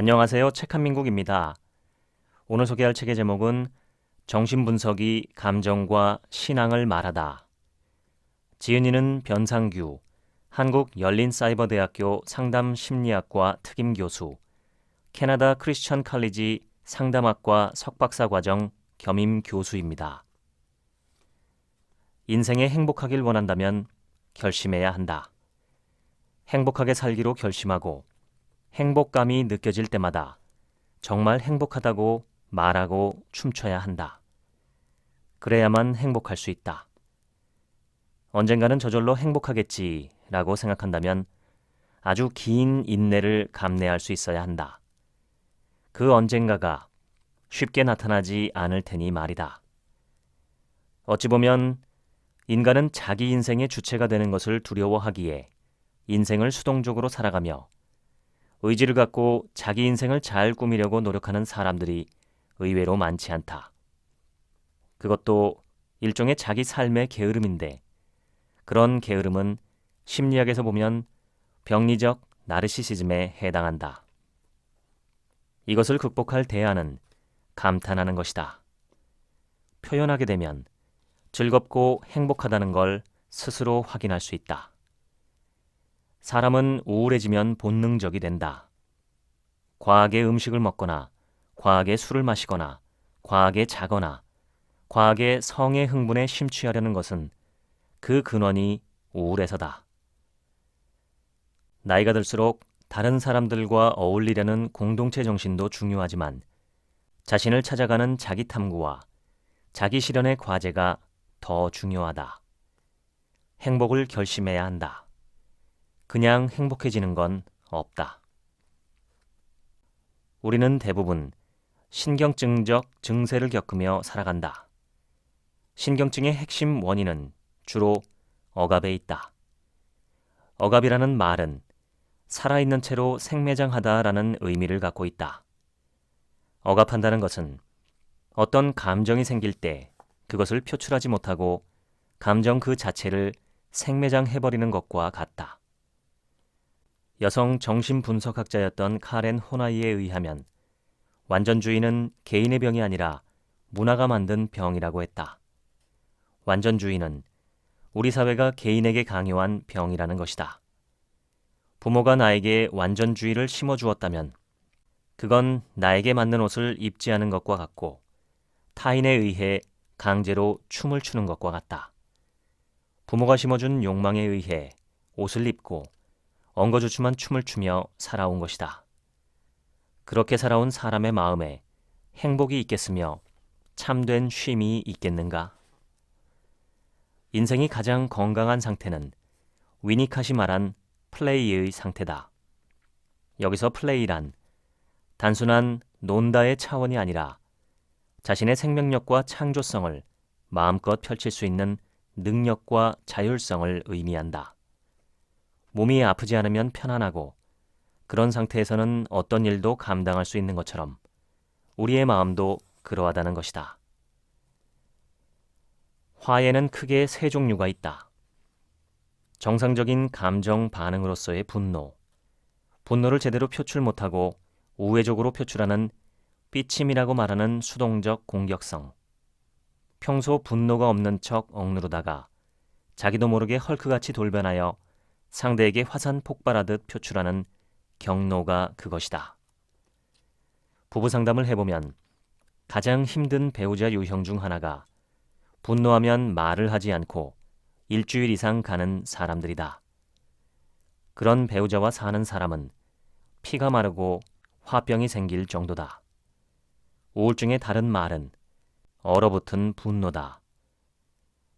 안녕하세요. 책한민국입니다. 오늘 소개할 책의 제목은 정신분석이 감정과 신앙을 말하다. 지은이는 변상규, 한국열린사이버대학교 상담심리학과 특임교수, 캐나다 크리스천 칼리지 상담학과 석박사과정 겸임 교수입니다. 인생에 행복하길 원한다면 결심해야 한다. 행복하게 살기로 결심하고 행복감이 느껴질 때마다 정말 행복하다고 말하고 춤춰야 한다. 그래야만 행복할 수 있다. 언젠가는 저절로 행복하겠지라고 생각한다면 아주 긴 인내를 감내할 수 있어야 한다. 그 언젠가가 쉽게 나타나지 않을 테니 말이다. 어찌 보면 인간은 자기 인생의 주체가 되는 것을 두려워하기에 인생을 수동적으로 살아가며 의지를 갖고 자기 인생을 잘 꾸미려고 노력하는 사람들이 의외로 많지 않다. 그것도 일종의 자기 삶의 게으름인데 그런 게으름은 심리학에서 보면 병리적 나르시시즘에 해당한다. 이것을 극복할 대안은 감탄하는 것이다. 표현하게 되면 즐겁고 행복하다는 걸 스스로 확인할 수 있다. 사람은 우울해지면 본능적이 된다. 과하게 음식을 먹거나, 과하게 술을 마시거나, 과하게 자거나, 과하게 성의 흥분에 심취하려는 것은 그 근원이 우울해서다. 나이가 들수록 다른 사람들과 어울리려는 공동체 정신도 중요하지만 자신을 찾아가는 자기 탐구와 자기 실현의 과제가 더 중요하다. 행복을 결심해야 한다. 그냥 행복해지는 건 없다. 우리는 대부분 신경증적 증세를 겪으며 살아간다. 신경증의 핵심 원인은 주로 억압에 있다. 억압이라는 말은 살아있는 채로 생매장하다라는 의미를 갖고 있다. 억압한다는 것은 어떤 감정이 생길 때 그것을 표출하지 못하고 감정 그 자체를 생매장해버리는 것과 같다. 여성 정신분석학자였던 카렌 호나이에 의하면 완전주의는 개인의 병이 아니라 문화가 만든 병이라고 했다. 완전주의는 우리 사회가 개인에게 강요한 병이라는 것이다. 부모가 나에게 완전주의를 심어주었다면 그건 나에게 맞는 옷을 입지 않은 것과 같고 타인에 의해 강제로 춤을 추는 것과 같다. 부모가 심어준 욕망에 의해 옷을 입고 엉거주춤한 춤을 추며 살아온 것이다. 그렇게 살아온 사람의 마음에 행복이 있겠으며 참된 쉼이 있겠는가? 인생이 가장 건강한 상태는 위니캇이 말한 플레이의 상태다. 여기서 플레이란 단순한 논다의 차원이 아니라 자신의 생명력과 창조성을 마음껏 펼칠 수 있는 능력과 자율성을 의미한다. 몸이 아프지 않으면 편안하고 그런 상태에서는 어떤 일도 감당할 수 있는 것처럼 우리의 마음도 그러하다는 것이다. 화에는 크게 세 종류가 있다. 정상적인 감정 반응으로서의 분노, 분노를 제대로 표출 못하고 우회적으로 표출하는 삐침이라고 말하는 수동적 공격성, 평소 분노가 없는 척 억누르다가 자기도 모르게 헐크같이 돌변하여 상대에게 화산 폭발하듯 표출하는 경노가 그것이다. 부부 상담을 해보면 가장 힘든 배우자 유형 중 하나가 분노하면 말을 하지 않고 일주일 이상 가는 사람들이다. 그런 배우자와 사는 사람은 피가 마르고 화병이 생길 정도다. 우울증의 다른 말은 얼어붙은 분노다.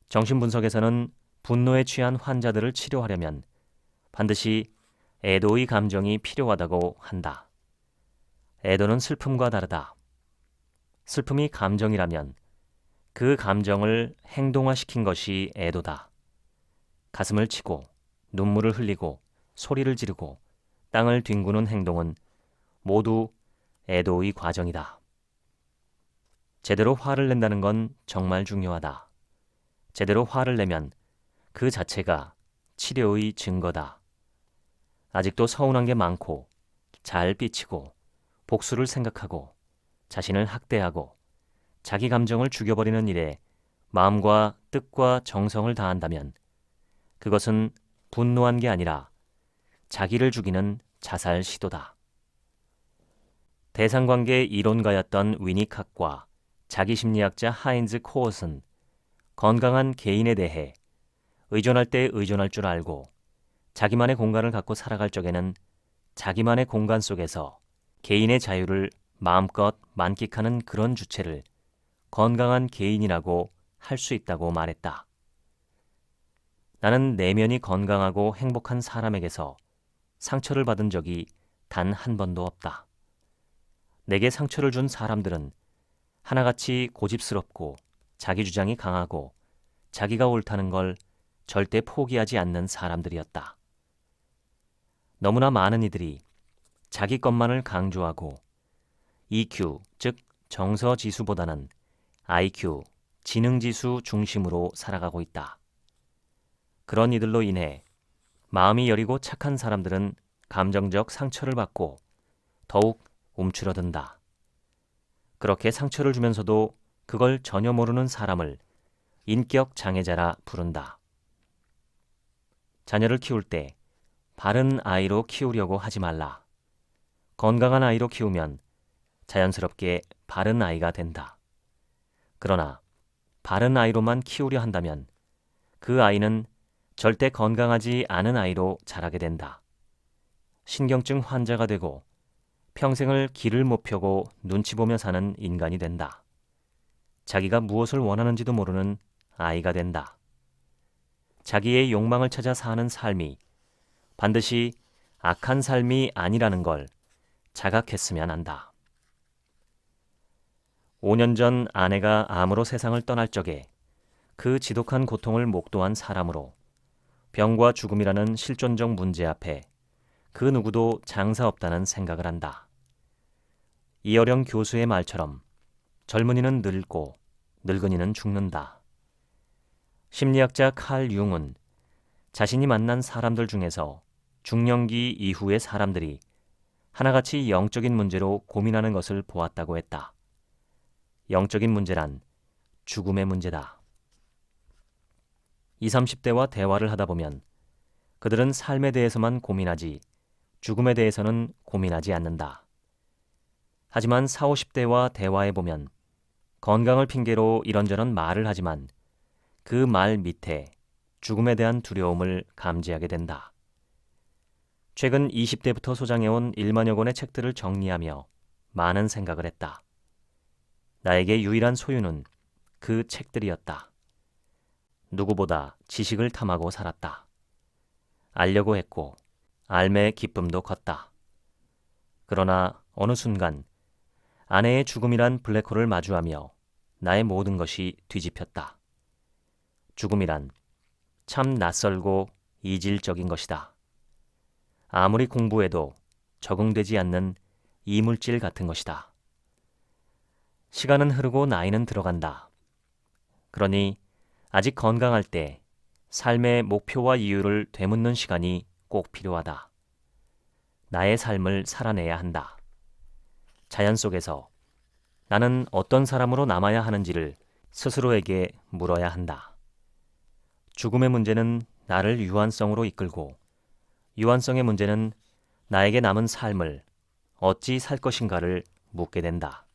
정신분석에서는 분노에 취한 환자들을 치료하려면 반드시 애도의 감정이 필요하다고 한다. 애도는 슬픔과 다르다. 슬픔이 감정이라면 그 감정을 행동화시킨 것이 애도다. 가슴을 치고 눈물을 흘리고 소리를 지르고 땅을 뒹구는 행동은 모두 애도의 과정이다. 제대로 화를 낸다는 건 정말 중요하다. 제대로 화를 내면 그 자체가 치료의 증거다. 아직도 서운한 게 많고 잘 삐치고 복수를 생각하고 자신을 학대하고 자기 감정을 죽여버리는 일에 마음과 뜻과 정성을 다한다면 그것은 분노한 게 아니라 자기를 죽이는 자살 시도다. 대상관계 이론가였던 위니캅과 자기심리학자 하인즈 코엇은 건강한 개인에 대해 의존할 때 의존할 줄 알고 자기만의 공간을 갖고 살아갈 적에는 자기만의 공간 속에서 개인의 자유를 마음껏 만끽하는 그런 주체를 건강한 개인이라고 할 수 있다고 말했다. 나는 내면이 건강하고 행복한 사람에게서 상처를 받은 적이 단 한 번도 없다. 내게 상처를 준 사람들은 하나같이 고집스럽고 자기 주장이 강하고 자기가 옳다는 걸 절대 포기하지 않는 사람들이었다. 너무나 많은 이들이 자기 것만을 강조하고 EQ, 즉 정서지수보다는 IQ, 지능지수 중심으로 살아가고 있다. 그런 이들로 인해 마음이 여리고 착한 사람들은 감정적 상처를 받고 더욱 움츠러든다. 그렇게 상처를 주면서도 그걸 전혀 모르는 사람을 인격 장애자라 부른다. 자녀를 키울 때 바른 아이로 키우려고 하지 말라. 건강한 아이로 키우면 자연스럽게 바른 아이가 된다. 그러나 바른 아이로만 키우려 한다면 그 아이는 절대 건강하지 않은 아이로 자라게 된다. 신경증 환자가 되고 평생을 길을 못 펴고 눈치 보며 사는 인간이 된다. 자기가 무엇을 원하는지도 모르는 아이가 된다. 자기의 욕망을 찾아 사는 삶이 반드시 악한 삶이 아니라는 걸 자각했으면 한다. 5년 전 아내가 암으로 세상을 떠날 적에 그 지독한 고통을 목도한 사람으로 병과 죽음이라는 실존적 문제 앞에 그 누구도 장사 없다는 생각을 한다. 이어령 교수의 말처럼 젊은이는 늙고 늙은이는 죽는다. 심리학자 칼 융은 자신이 만난 사람들 중에서 중년기 이후의 사람들이 하나같이 영적인 문제로 고민하는 것을 보았다고 했다. 영적인 문제란 죽음의 문제다. 20, 30대와 대화를 하다 보면 그들은 삶에 대해서만 고민하지 죽음에 대해서는 고민하지 않는다. 하지만 40, 50대와 대화해 보면 건강을 핑계로 이런저런 말을 하지만 그 말 밑에 죽음에 대한 두려움을 감지하게 된다. 최근 20대부터 소장해온 1만여 권의 책들을 정리하며 많은 생각을 했다. 나에게 유일한 소유는 그 책들이었다. 누구보다 지식을 탐하고 살았다. 알려고 했고 알매의 기쁨도 컸다. 그러나 어느 순간 아내의 죽음이란 블랙홀을 마주하며 나의 모든 것이 뒤집혔다. 죽음이란 참 낯설고 이질적인 것이다. 아무리 공부해도 적응되지 않는 이물질 같은 것이다. 시간은 흐르고 나이는 들어간다. 그러니 아직 건강할 때 삶의 목표와 이유를 되묻는 시간이 꼭 필요하다. 나의 삶을 살아내야 한다. 자연 속에서 나는 어떤 사람으로 남아야 하는지를 스스로에게 물어야 한다. 죽음의 문제는 나를 유한성으로 이끌고 유한성의 문제는 나에게 남은 삶을 어찌 살 것인가를 묻게 된다.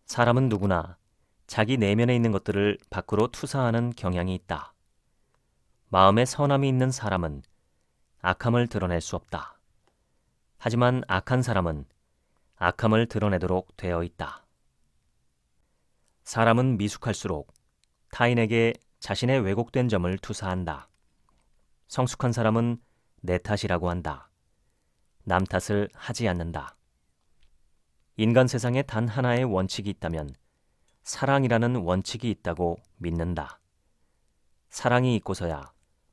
사람은 누구나 자기 내면에 있는 것들을 밖으로 투사하는 경향이 있다. 마음에 선함이 있는 사람은 악함을 드러낼 수 없다. 하지만 악한 사람은 악함을 드러내도록 되어 있다. 사람은 미숙할수록 타인에게 자신의 왜곡된 점을 투사한다. 성숙한 사람은 내 탓이라고 한다. 남 탓을 하지 않는다. 인간 세상에 단 하나의 원칙이 있다면 사랑이라는 원칙이 있다고 믿는다. 사랑이 있고서야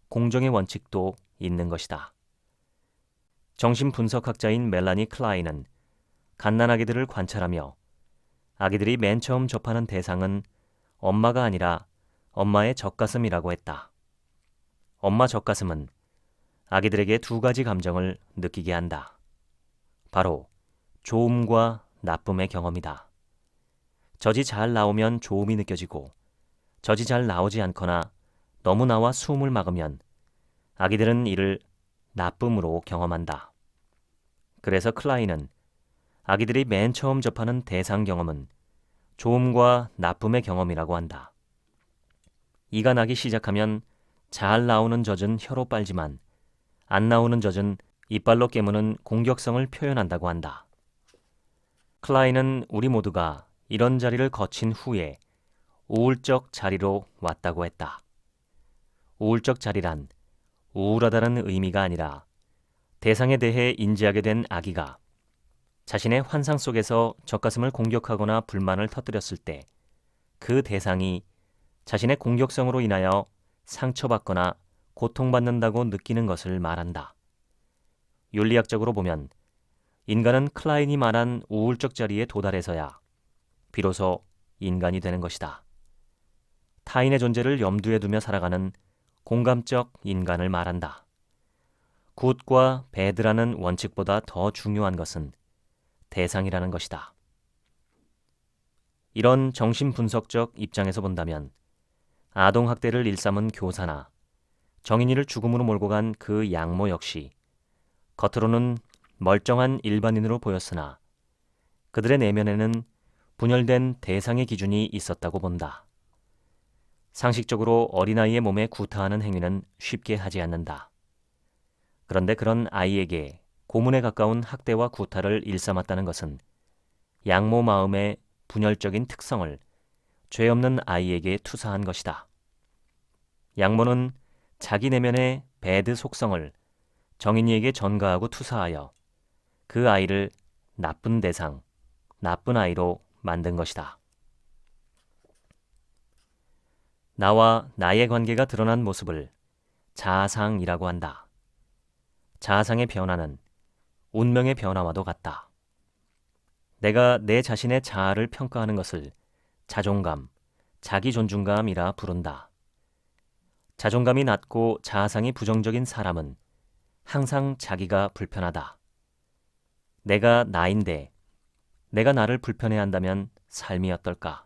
공정의 원칙도 있는 것이다. 정신분석학자인 멜라니 클라인은 갓난아기들을 관찰하며 아기들이 맨 처음 접하는 대상은 엄마가 아니라 엄마의 젖가슴이라고 했다. 엄마 젖가슴은 아기들에게 두 가지 감정을 느끼게 한다. 바로 좋음과 나쁨의 경험이다. 젖이 잘 나오면 좋음이 느껴지고 젖이 잘 나오지 않거나 너무 나와 숨을 막으면 아기들은 이를 나쁨으로 경험한다. 그래서 클라인은 아기들이 맨 처음 접하는 대상 경험은 좋음과 나쁨의 경험이라고 한다. 이가 나기 시작하면 잘 나오는 젖은 혀로 빨지만 안 나오는 젖은 이빨로 깨무는 공격성을 표현한다고 한다. 클라인은 우리 모두가 이런 자리를 거친 후에 우울적 자리로 왔다고 했다. 우울적 자리란 우울하다는 의미가 아니라 대상에 대해 인지하게 된 아기가 자신의 환상 속에서 젖가슴을 공격하거나 불만을 터뜨렸을 때 그 대상이 자신의 공격성으로 인하여 상처받거나 고통받는다고 느끼는 것을 말한다. 윤리학적으로 보면 인간은 클라인이 말한 우울적 자리에 도달해서야 비로소 인간이 되는 것이다. 타인의 존재를 염두에 두며 살아가는 공감적 인간을 말한다. 굿과 배드라는 원칙보다 더 중요한 것은 대상이라는 것이다. 이런 정신분석적 입장에서 본다면 아동학대를 일삼은 교사나 정인이를 죽음으로 몰고 간 그 양모 역시 겉으로는 멀쩡한 일반인으로 보였으나 그들의 내면에는 분열된 대상의 기준이 있었다고 본다. 상식적으로 어린아이의 몸에 구타하는 행위는 쉽게 하지 않는다. 그런데 그런 아이에게 고문에 가까운 학대와 구타를 일삼았다는 것은 양모 마음의 분열적인 특성을 죄 없는 아이에게 투사한 것이다. 양모는 자기 내면의 배드 속성을 정인이에게 전가하고 투사하여 그 아이를 나쁜 대상, 나쁜 아이로 만든 것이다. 나와 나의 관계가 드러난 모습을 자아상이라고 한다. 자아상의 변화는 운명의 변화와도 같다. 내가 내 자신의 자아를 평가하는 것을 자존감, 자기존중감이라 부른다. 자존감이 낮고 자아상이 부정적인 사람은 항상 자기가 불편하다. 내가 나인데 내가 나를 불편해한다면 삶이 어떨까?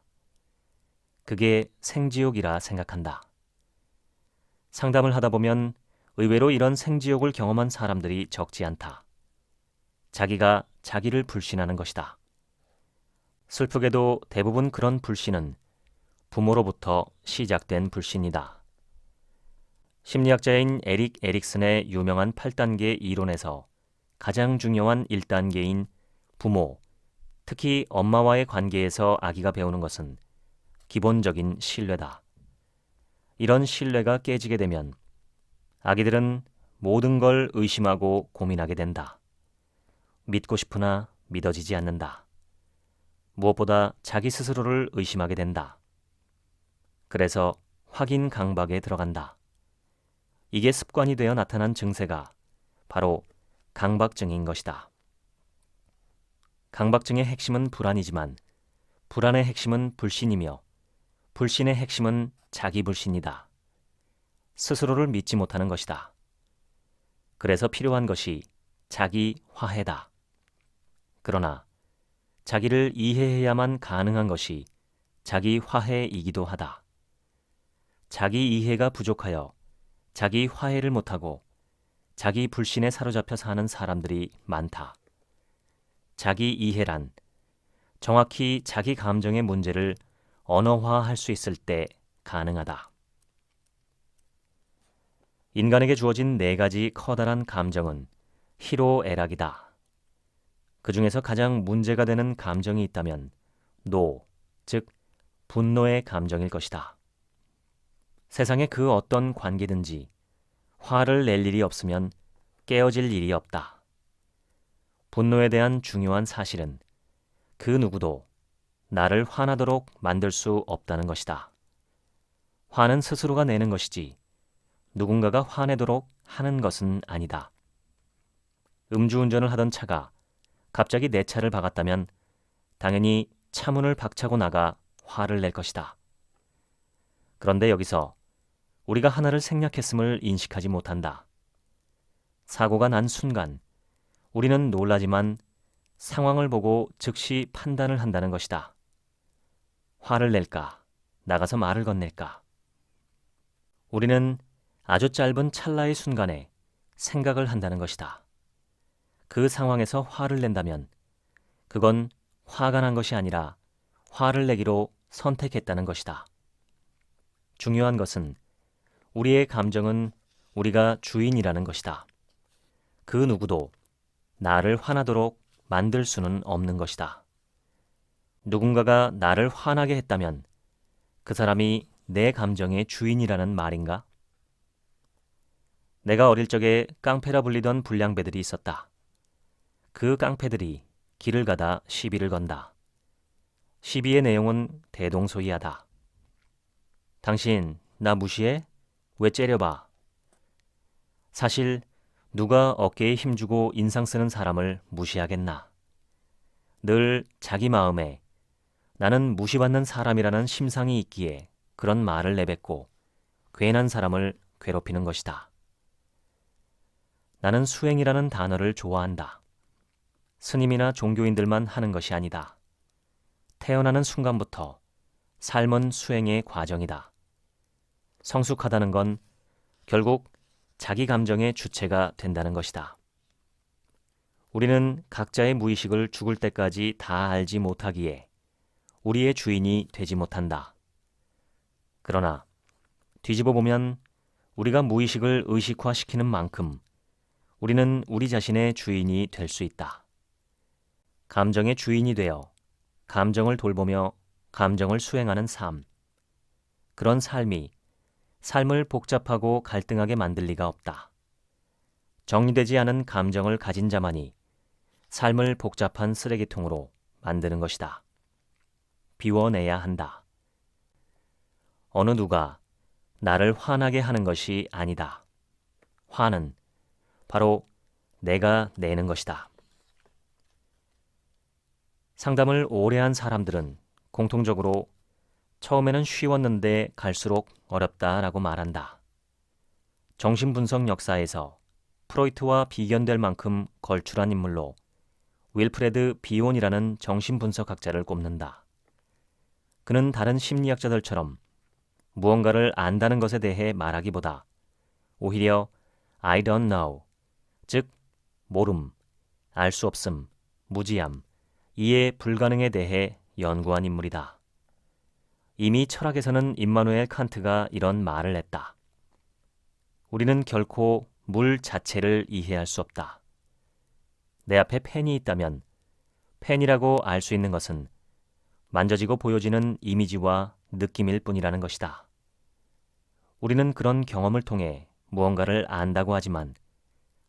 그게 생지옥이라 생각한다. 상담을 하다 보면 의외로 이런 생지옥을 경험한 사람들이 적지 않다. 자기가 자기를 불신하는 것이다. 슬프게도 대부분 그런 불신은 부모로부터 시작된 불신이다. 심리학자인 에릭 에릭슨의 유명한 8단계 이론에서 가장 중요한 1단계인 부모, 특히 엄마와의 관계에서 아기가 배우는 것은 기본적인 신뢰다. 이런 신뢰가 깨지게 되면 아기들은 모든 걸 의심하고 고민하게 된다. 믿고 싶으나 믿어지지 않는다. 무엇보다 자기 스스로를 의심하게 된다. 그래서 확인 강박에 들어간다. 이게 습관이 되어 나타난 증세가 바로 강박증인 것이다. 강박증의 핵심은 불안이지만 불안의 핵심은 불신이며 불신의 핵심은 자기 불신이다. 스스로를 믿지 못하는 것이다. 그래서 필요한 것이 자기 화해다. 그러나 자기를 이해해야만 가능한 것이 자기 화해이기도 하다. 자기 이해가 부족하여 자기 화해를 못하고 자기 불신에 사로잡혀 사는 사람들이 많다. 자기 이해란 정확히 자기 감정의 문제를 언어화할 수 있을 때 가능하다. 인간에게 주어진 4가지 커다란 감정은 희로애락이다. 그 중에서 가장 문제가 되는 감정이 있다면 노, 즉 분노의 감정일 것이다. 세상의 그 어떤 관계든지 화를 낼 일이 없으면 깨어질 일이 없다. 분노에 대한 중요한 사실은 그 누구도 나를 화나도록 만들 수 없다는 것이다. 화는 스스로가 내는 것이지 누군가가 화내도록 하는 것은 아니다. 음주운전을 하던 차가 갑자기 내 차를 박았다면 당연히 차문을 박차고 나가 화를 낼 것이다. 그런데 여기서 우리가 하나를 생략했음을 인식하지 못한다. 사고가 난 순간 우리는 놀라지만 상황을 보고 즉시 판단을 한다는 것이다. 화를 낼까? 나가서 말을 건넬까? 우리는 아주 짧은 찰나의 순간에 생각을 한다는 것이다. 그 상황에서 화를 낸다면 그건 화가 난 것이 아니라 화를 내기로 선택했다는 것이다. 중요한 것은 우리의 감정은 우리가 주인이라는 것이다. 그 누구도 나를 화나도록 만들 수는 없는 것이다. 누군가가 나를 화나게 했다면 그 사람이 내 감정의 주인이라는 말인가? 내가 어릴 적에 깡패라 불리던 불량배들이 있었다. 그 깡패들이 길을 가다 시비를 건다. 시비의 내용은 대동소이하다. 당신 나 무시해? 왜 째려봐? 사실 누가 어깨에 힘주고 인상 쓰는 사람을 무시하겠나? 늘 자기 마음에 나는 무시받는 사람이라는 심상이 있기에 그런 말을 내뱉고 괜한 사람을 괴롭히는 것이다. 나는 수행이라는 단어를 좋아한다. 스님이나 종교인들만 하는 것이 아니다. 태어나는 순간부터 삶은 수행의 과정이다. 성숙하다는 건 결국 자기 감정의 주체가 된다는 것이다. 우리는 각자의 무의식을 죽을 때까지 다 알지 못하기에 우리의 주인이 되지 못한다. 그러나 뒤집어 보면 우리가 무의식을 의식화시키는 만큼 우리는 우리 자신의 주인이 될 수 있다. 감정의 주인이 되어 감정을 돌보며 감정을 수행하는 삶. 그런 삶이 삶을 복잡하고 갈등하게 만들 리가 없다. 정리되지 않은 감정을 가진 자만이 삶을 복잡한 쓰레기통으로 만드는 것이다. 비워내야 한다. 어느 누가 나를 화나게 하는 것이 아니다. 화는 바로 내가 내는 것이다. 상담을 오래 한 사람들은 공통적으로 처음에는 쉬웠는데 갈수록 어렵다라고 말한다. 정신분석 역사에서 프로이트와 비견될 만큼 걸출한 인물로 윌프레드 비온이라는 정신분석학자를 꼽는다. 그는 다른 심리학자들처럼 무언가를 안다는 것에 대해 말하기보다 오히려 I don't know, 즉 모름, 알 수 없음, 무지함, 이해 불가능에 대해 연구한 인물이다. 이미 철학에서는 임마누엘 칸트가 이런 말을 했다. 우리는 결코 물 자체를 이해할 수 없다. 내 앞에 펜이 있다면 펜이라고 알 수 있는 것은 만져지고 보여지는 이미지와 느낌일 뿐이라는 것이다. 우리는 그런 경험을 통해 무언가를 안다고 하지만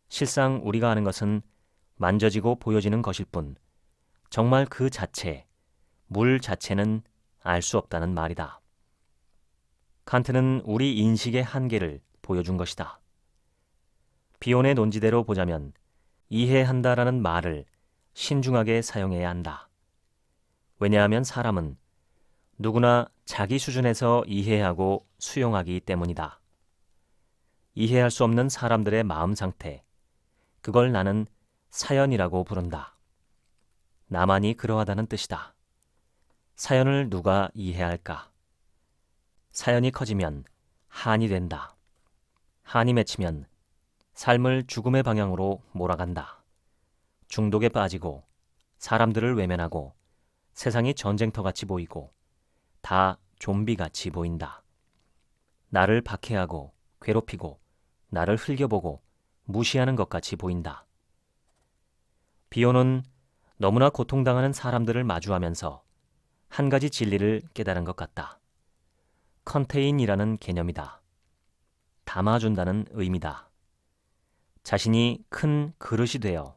실상 우리가 아는 것은 만져지고 보여지는 것일 뿐 정말 그 자체, 물 자체는 알 수 없다는 말이다. 칸트는 우리 인식의 한계를 보여준 것이다. 비온의 논지대로 보자면 이해한다라는 말을 신중하게 사용해야 한다. 왜냐하면 사람은 누구나 자기 수준에서 이해하고 수용하기 때문이다. 이해할 수 없는 사람들의 마음 상태, 그걸 나는 사연이라고 부른다. 나만이 그러하다는 뜻이다. 사연을 누가 이해할까? 사연이 커지면 한이 된다. 한이 맺히면 삶을 죽음의 방향으로 몰아간다. 중독에 빠지고 사람들을 외면하고 세상이 전쟁터같이 보이고 다 좀비같이 보인다. 나를 박해하고 괴롭히고 나를 흘겨보고 무시하는 것 같이 보인다. 비오는 너무나 고통당하는 사람들을 마주하면서 한 가지 진리를 깨달은 것 같다. 컨테인이라는 개념이다. 담아준다는 의미다. 자신이 큰 그릇이 되어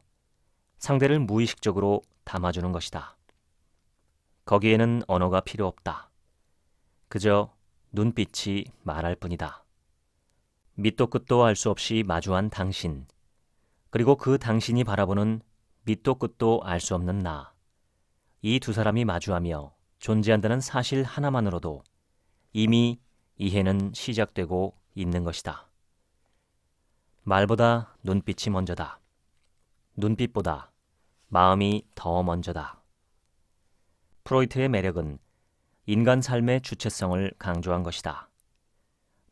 상대를 무의식적으로 담아주는 것이다. 거기에는 언어가 필요 없다. 그저 눈빛이 말할 뿐이다. 밑도 끝도 알 수 없이 마주한 당신, 그리고 그 당신이 바라보는 밑도 끝도 알 수 없는 나. 이 두 사람이 마주하며 존재한다는 사실 하나만으로도 이미 이해는 시작되고 있는 것이다. 말보다 눈빛이 먼저다. 눈빛보다 마음이 더 먼저다. 프로이트의 매력은 인간 삶의 주체성을 강조한 것이다.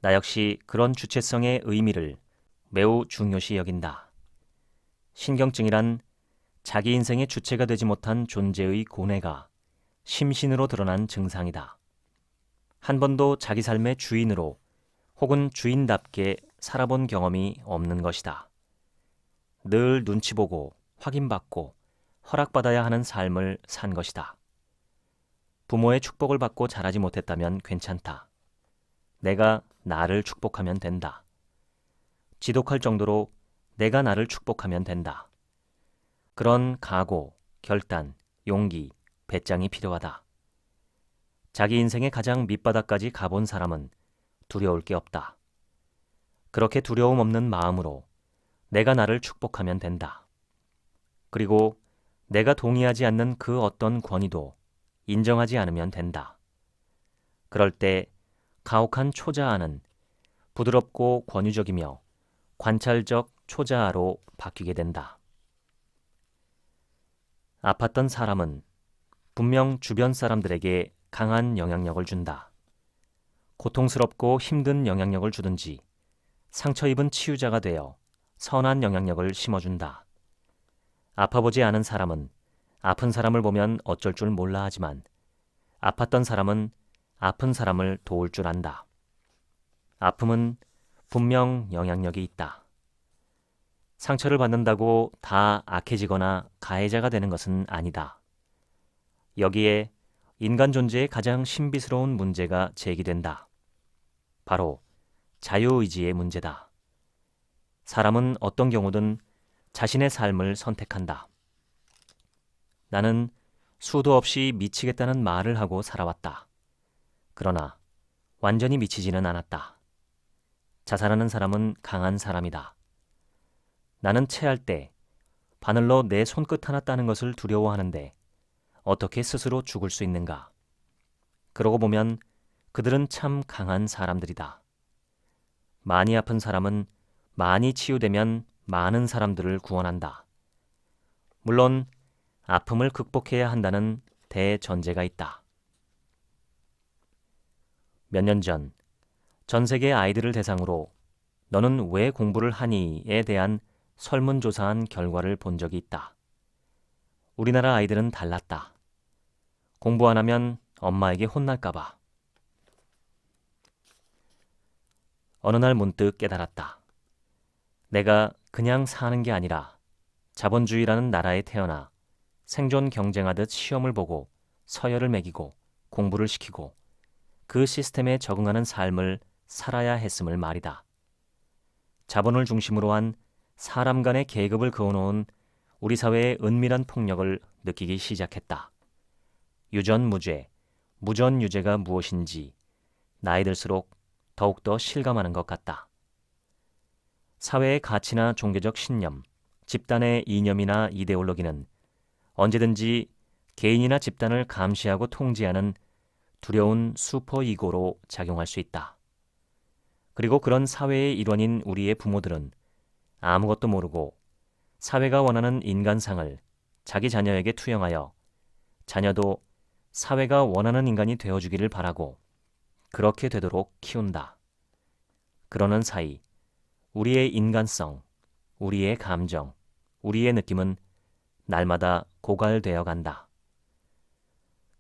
나 역시 그런 주체성의 의미를 매우 중요시 여긴다. 신경증이란 자기 인생의 주체가 되지 못한 존재의 고뇌가 심신으로 드러난 증상이다. 한 번도 자기 삶의 주인으로 혹은 주인답게 살아본 경험이 없는 것이다. 늘 눈치 보고 확인받고 허락받아야 하는 삶을 산 것이다. 부모의 축복을 받고 자라지 못했다면 괜찮다. 내가 나를 축복하면 된다. 지독할 정도로 내가 나를 축복하면 된다. 그런 각오, 결단, 용기, 배짱이 필요하다. 자기 인생의 가장 밑바닥까지 가본 사람은 두려울 게 없다. 그렇게 두려움 없는 마음으로 내가 나를 축복하면 된다. 그리고 내가 동의하지 않는 그 어떤 권위도 인정하지 않으면 된다. 그럴 때 가혹한 초자아는 부드럽고 권위적이며 관찰적 초자아로 바뀌게 된다. 아팠던 사람은 분명 주변 사람들에게 강한 영향력을 준다. 고통스럽고 힘든 영향력을 주든지 상처 입은 치유자가 되어 선한 영향력을 심어준다. 아파보지 않은 사람은 아픈 사람을 보면 어쩔 줄 몰라 하지만 아팠던 사람은 아픈 사람을 도울 줄 안다. 아픔은 분명 영향력이 있다. 상처를 받는다고 다 악해지거나 가해자가 되는 것은 아니다. 여기에 인간 존재의 가장 신비스러운 문제가 제기된다. 바로 자유의지의 문제다. 사람은 어떤 경우든 자신의 삶을 선택한다. 나는 수도 없이 미치겠다는 말을 하고 살아왔다. 그러나 완전히 미치지는 않았다. 자살하는 사람은 강한 사람이다. 나는 체할 때 바늘로 내 손끝 하나 따는 것을 두려워하는데 어떻게 스스로 죽을 수 있는가? 그러고 보면 그들은 참 강한 사람들이다. 많이 아픈 사람은 많이 치유되면 많은 사람들을 구원한다. 물론 아픔을 극복해야 한다는 대전제가 있다. 몇 년 전 세계 아이들을 대상으로 너는 왜 공부를 하니?에 대한 설문조사한 결과를 본 적이 있다. 우리나라 아이들은 달랐다. 공부 안 하면 엄마에게 혼날까 봐. 어느 날 문득 깨달았다. 내가 그냥 사는 게 아니라 자본주의라는 나라에 태어나 생존 경쟁하듯 시험을 보고 서열을 매기고 공부를 시키고 그 시스템에 적응하는 삶을 살아야 했음을 말이다. 자본을 중심으로 한 사람 간의 계급을 그어놓은 우리 사회의 은밀한 폭력을 느끼기 시작했다. 유전무죄, 무전유죄가 무엇인지 나이 들수록 더욱더 실감하는 것 같다. 사회의 가치나 종교적 신념, 집단의 이념이나 이데올로기는 언제든지 개인이나 집단을 감시하고 통제하는 두려운 슈퍼이고로 작용할 수 있다. 그리고 그런 사회의 일원인 우리의 부모들은 아무것도 모르고 사회가 원하는 인간상을 자기 자녀에게 투영하여 자녀도 사회가 원하는 인간이 되어주기를 바라고 그렇게 되도록 키운다. 그러는 사이 우리의 인간성, 우리의 감정, 우리의 느낌은 날마다 고갈되어 간다.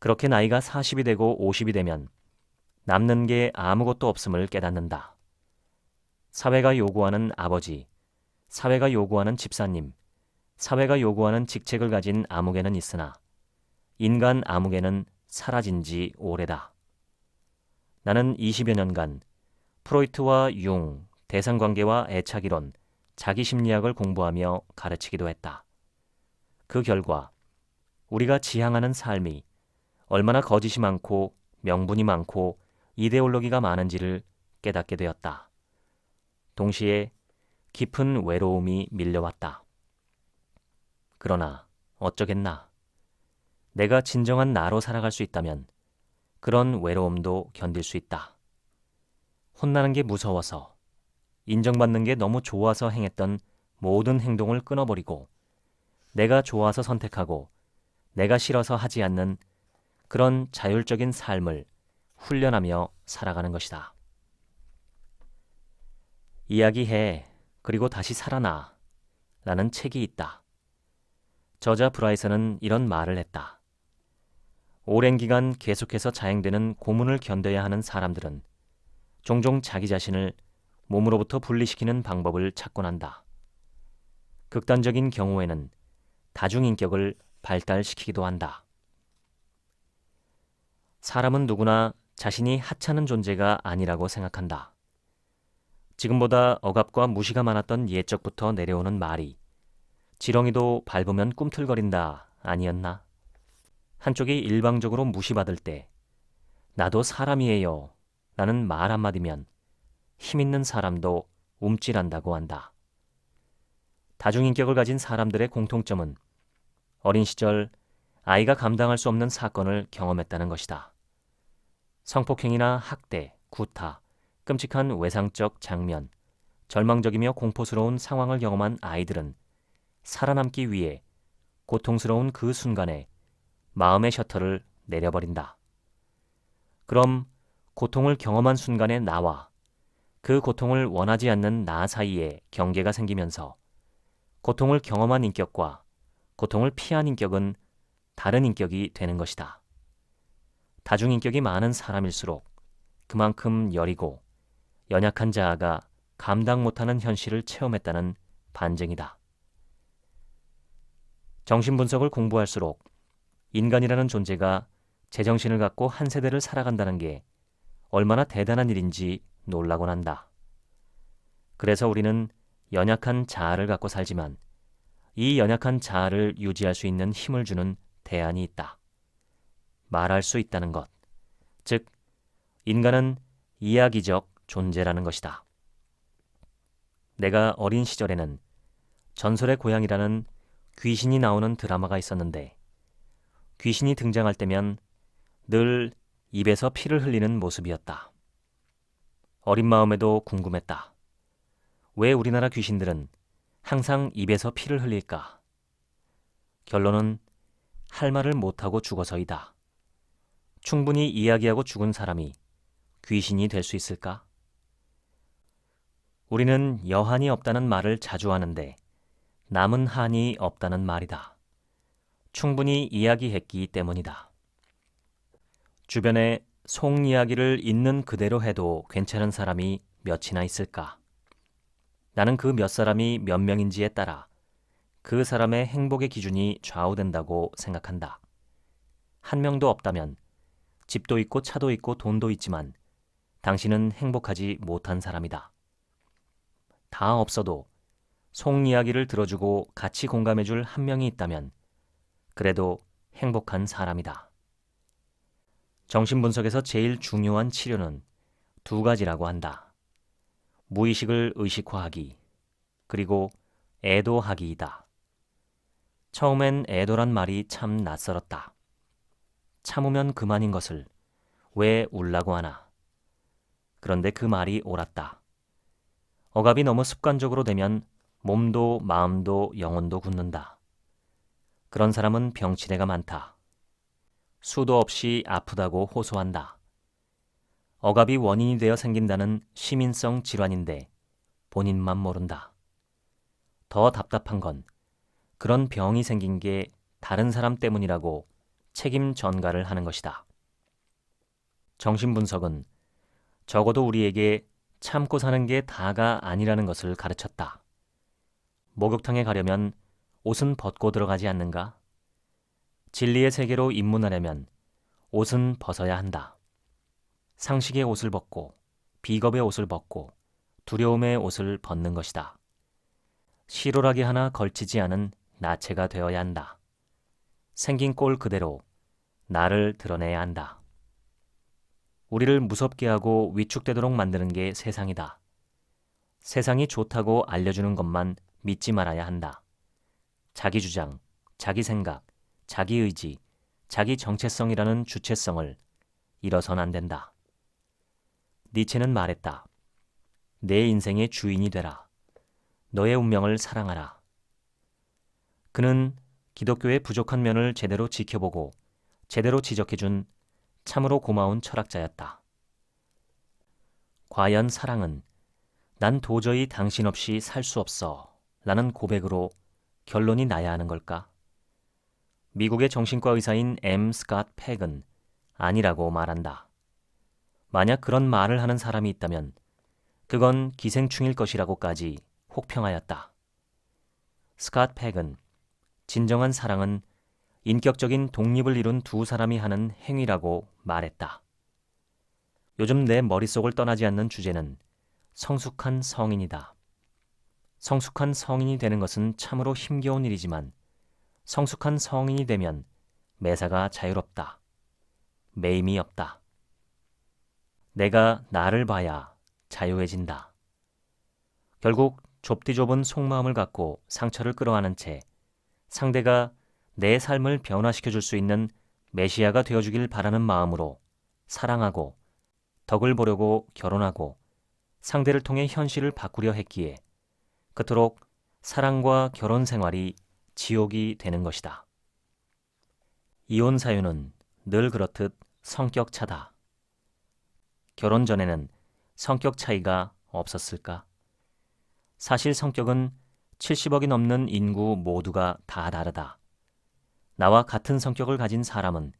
그렇게 나이가 40이 되고 50이 되면 남는 게 아무것도 없음을 깨닫는다. 사회가 요구하는 아버지, 사회가 요구하는 집사님, 사회가 요구하는 직책을 가진 아무개는 있으나 인간 아무개는 사라진 지 오래다. 나는 20여 년간 프로이트와 융, 대상관계와 애착이론, 자기심리학을 공부하며 가르치기도 했다. 그 결과 우리가 지향하는 삶이 얼마나 거짓이 많고 명분이 많고 이데올로기가 많은지를 깨닫게 되었다. 동시에 깊은 외로움이 밀려왔다. 그러나 어쩌겠나. 내가 진정한 나로 살아갈 수 있다면 그런 외로움도 견딜 수 있다. 혼나는 게 무서워서, 인정받는 게 너무 좋아서 행했던 모든 행동을 끊어버리고 내가 좋아서 선택하고 내가 싫어서 하지 않는 그런 자율적인 삶을 훈련하며 살아가는 것이다. 이야기해, 그리고 다시 살아나 라는 책이 있다. 저자 브라이슨은 이런 말을 했다. 오랜 기간 계속해서 자행되는 고문을 견뎌야 하는 사람들은 종종 자기 자신을 몸으로부터 분리시키는 방법을 찾곤 한다. 극단적인 경우에는 다중인격을 발달시키기도 한다. 사람은 누구나 자신이 하찮은 존재가 아니라고 생각한다. 지금보다 억압과 무시가 많았던 옛적부터 내려오는 말이 지렁이도 밟으면 꿈틀거린다 아니었나? 한쪽이 일방적으로 무시받을 때 나도 사람이에요 라는 말 한마디면 힘있는 사람도 움찔한다고 한다. 다중인격을 가진 사람들의 공통점은 어린 시절 아이가 감당할 수 없는 사건을 경험했다는 것이다. 성폭행이나 학대, 구타, 끔찍한 외상적 장면, 절망적이며 공포스러운 상황을 경험한 아이들은 살아남기 위해 고통스러운 그 순간에 마음의 셔터를 내려버린다. 그럼 고통을 경험한 순간의 나와 그 고통을 원하지 않는 나 사이에 경계가 생기면서 고통을 경험한 인격과 고통을 피한 인격은 다른 인격이 되는 것이다. 다중인격이 많은 사람일수록 그만큼 여리고 연약한 자아가 감당 못하는 현실을 체험했다는 반증이다. 정신분석을 공부할수록 인간이라는 존재가 제정신을 갖고 한 세대를 살아간다는 게 얼마나 대단한 일인지 놀라곤 한다. 그래서 우리는 연약한 자아를 갖고 살지만 이 연약한 자아를 유지할 수 있는 힘을 주는 대안이 있다. 말할 수 있다는 것, 즉 인간은 이야기적 존재라는 것이다. 내가 어린 시절에는 전설의 고향이라는 귀신이 나오는 드라마가 있었는데 귀신이 등장할 때면 늘 입에서 피를 흘리는 모습이었다. 어린 마음에도 궁금했다. 왜 우리나라 귀신들은 항상 입에서 피를 흘릴까? 결론은 할 말을 못하고 죽어서이다. 충분히 이야기하고 죽은 사람이 귀신이 될 수 있을까? 우리는 여한이 없다는 말을 자주 하는데 남은 한이 없다는 말이다. 충분히 이야기했기 때문이다. 주변에 속 이야기를 있는 그대로 해도 괜찮은 사람이 몇이나 있을까? 나는 그 몇 사람이 몇 명인지에 따라 그 사람의 행복의 기준이 좌우된다고 생각한다. 한 명도 없다면 집도 있고 차도 있고 돈도 있지만 당신은 행복하지 못한 사람이다. 다 없어도 속 이야기를 들어주고 같이 공감해줄 한 명이 있다면 그래도 행복한 사람이다. 정신분석에서 제일 중요한 치료는 두 가지라고 한다. 무의식을 의식화하기, 그리고 애도하기이다. 처음엔 애도란 말이 참 낯설었다. 참으면 그만인 것을 왜 울라고 하나. 그런데 그 말이 옳았다. 억압이 너무 습관적으로 되면 몸도 마음도 영혼도 굳는다. 그런 사람은 병치레가 많다. 수도 없이 아프다고 호소한다. 억압이 원인이 되어 생긴다는 시민성 질환인데 본인만 모른다. 더 답답한 건 그런 병이 생긴 게 다른 사람 때문이라고 책임 전가를 하는 것이다. 정신분석은 적어도 우리에게 참고 사는 게 다가 아니라는 것을 가르쳤다. 목욕탕에 가려면 옷은 벗고 들어가지 않는가? 진리의 세계로 입문하려면 옷은 벗어야 한다. 상식의 옷을 벗고 비겁의 옷을 벗고 두려움의 옷을 벗는 것이다. 실오라기 하나 걸치지 않은 나체가 되어야 한다. 생긴 꼴 그대로 나를 드러내야 한다. 우리를 무섭게 하고 위축되도록 만드는 게 세상이다. 세상이 좋다고 알려주는 것만 믿지 말아야 한다. 자기 주장, 자기 생각, 자기 의지, 자기 정체성이라는 주체성을 잃어선 안 된다. 니체는 말했다. 내 인생의 주인이 되라. 너의 운명을 사랑하라. 그는 기독교의 부족한 면을 제대로 지켜보고 제대로 지적해준 참으로 고마운 철학자였다. 과연 사랑은 난 도저히 당신 없이 살 수 없어 라는 고백으로 결론이 나야 하는 걸까? 미국의 정신과 의사인 M. 스캇 팩은 아니라고 말한다. 만약 그런 말을 하는 사람이 있다면 그건 기생충일 것이라고까지 혹평하였다. 스캇 팩은 진정한 사랑은 인격적인 독립을 이룬 두 사람이 하는 행위라고 말했다. 요즘 내 머릿속을 떠나지 않는 주제는 성숙한 성인이다. 성숙한 성인이 되는 것은 참으로 힘겨운 일이지만 성숙한 성인이 되면 매사가 자유롭다. 매임이 없다. 내가 나를 봐야 자유해진다. 결국 좁디 좁은 속마음을 갖고 상처를 끌어안은 채 상대가 내 삶을 변화시켜 줄 수 있는 메시아가 되어주길 바라는 마음으로 사랑하고 덕을 보려고 결혼하고 상대를 통해 현실을 바꾸려 했기에 그토록 사랑과 결혼 생활이 지옥이 되는 것이다. 이혼 사유는 늘 그렇듯 성격 차다. 결혼 전에는 성격 차이가 없었을까? 사실 성격은 70억이 넘는 인구 모두가 다 다르다. 나와 같은 성격을 가진 사람은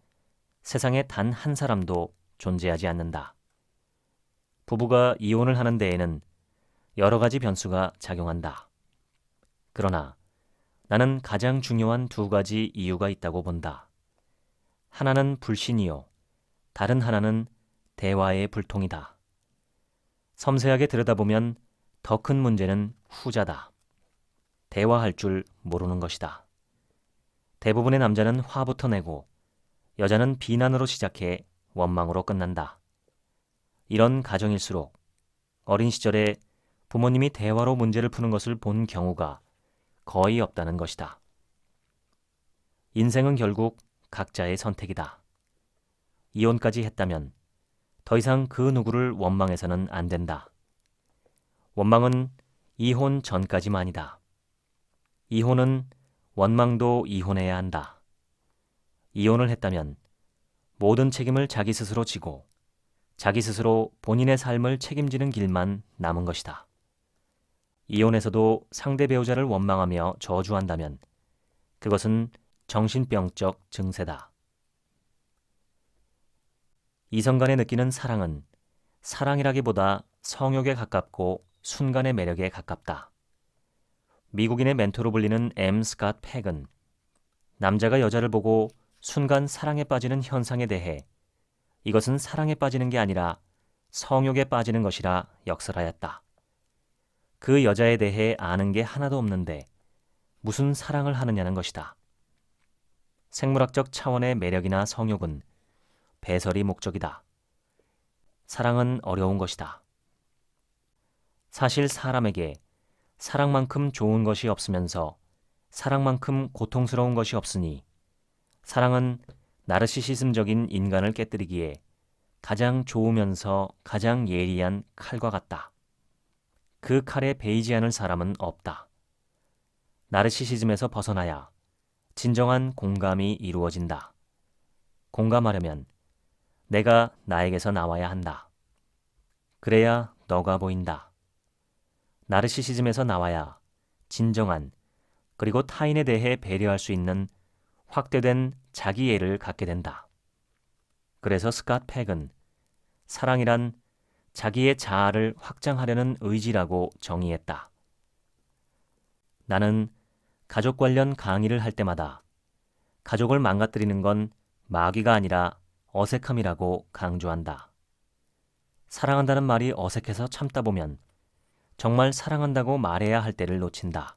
세상에 단 한 사람도 존재하지 않는다. 부부가 이혼을 하는 데에는 여러 가지 변수가 작용한다. 그러나 나는 가장 중요한 두 가지 이유가 있다고 본다. 하나는 불신이요. 다른 하나는 대화의 불통이다. 섬세하게 들여다보면 더 큰 문제는 후자다. 대화할 줄 모르는 것이다. 대부분의 남자는 화부터 내고 여자는 비난으로 시작해 원망으로 끝난다. 이런 가정일수록 어린 시절에 부모님이 대화로 문제를 푸는 것을 본 경우가 거의 없다는 것이다. 인생은 결국 각자의 선택이다. 이혼까지 했다면 더 이상 그 누구를 원망해서는 안 된다. 원망은 이혼 전까지만이다. 이혼은 원망도 이혼해야 한다. 이혼을 했다면 모든 책임을 자기 스스로 지고 자기 스스로 본인의 삶을 책임지는 길만 남은 것이다. 이혼에서도 상대 배우자를 원망하며 저주한다면 그것은 정신병적 증세다. 이성 간에 느끼는 사랑은 사랑이라기보다 성욕에 가깝고 순간의 매력에 가깝다. 미국인의 멘토로 불리는 M. 스캇 팩은 남자가 여자를 보고 순간 사랑에 빠지는 현상에 대해 이것은 사랑에 빠지는 게 아니라 성욕에 빠지는 것이라 역설하였다. 그 여자에 대해 아는 게 하나도 없는데 무슨 사랑을 하느냐는 것이다. 생물학적 차원의 매력이나 성욕은 배설이 목적이다. 사랑은 어려운 것이다. 사실 사람에게 사랑만큼 좋은 것이 없으면서 사랑만큼 고통스러운 것이 없으니 사랑은 나르시시즘적인 인간을 깨뜨리기에 가장 좋으면서 가장 예리한 칼과 같다. 그 칼에 베이지 않을 사람은 없다. 나르시시즘에서 벗어나야 진정한 공감이 이루어진다. 공감하려면 내가 나에게서 나와야 한다. 그래야 너가 보인다. 나르시시즘에서 나와야 진정한 그리고 타인에 대해 배려할 수 있는 확대된 자기애를 갖게 된다. 그래서 스캇 팩은 사랑이란 자기의 자아를 확장하려는 의지라고 정의했다. 나는 가족 관련 강의를 할 때마다 가족을 망가뜨리는 건 마귀가 아니라 어색함이라고 강조한다. 사랑한다는 말이 어색해서 참다 보면 정말 사랑한다고 말해야 할 때를 놓친다.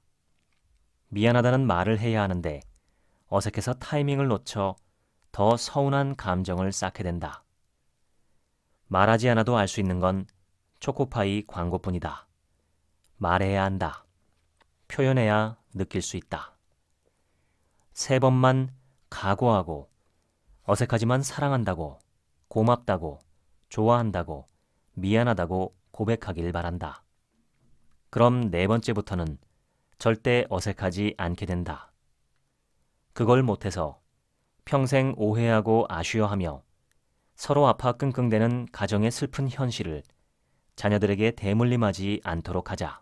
미안하다는 말을 해야 하는데 어색해서 타이밍을 놓쳐 더 서운한 감정을 쌓게 된다. 말하지 않아도 알 수 있는 건 초코파이 광고뿐이다. 말해야 한다. 표현해야 느낄 수 있다. 3번만 각오하고 어색하지만 사랑한다고, 고맙다고, 좋아한다고, 미안하다고 고백하길 바란다. 그럼 4번째부터는 절대 어색하지 않게 된다. 그걸 못해서 평생 오해하고 아쉬워하며 서로 아파 끙끙대는 가정의 슬픈 현실을 자녀들에게 대물림하지 않도록 하자.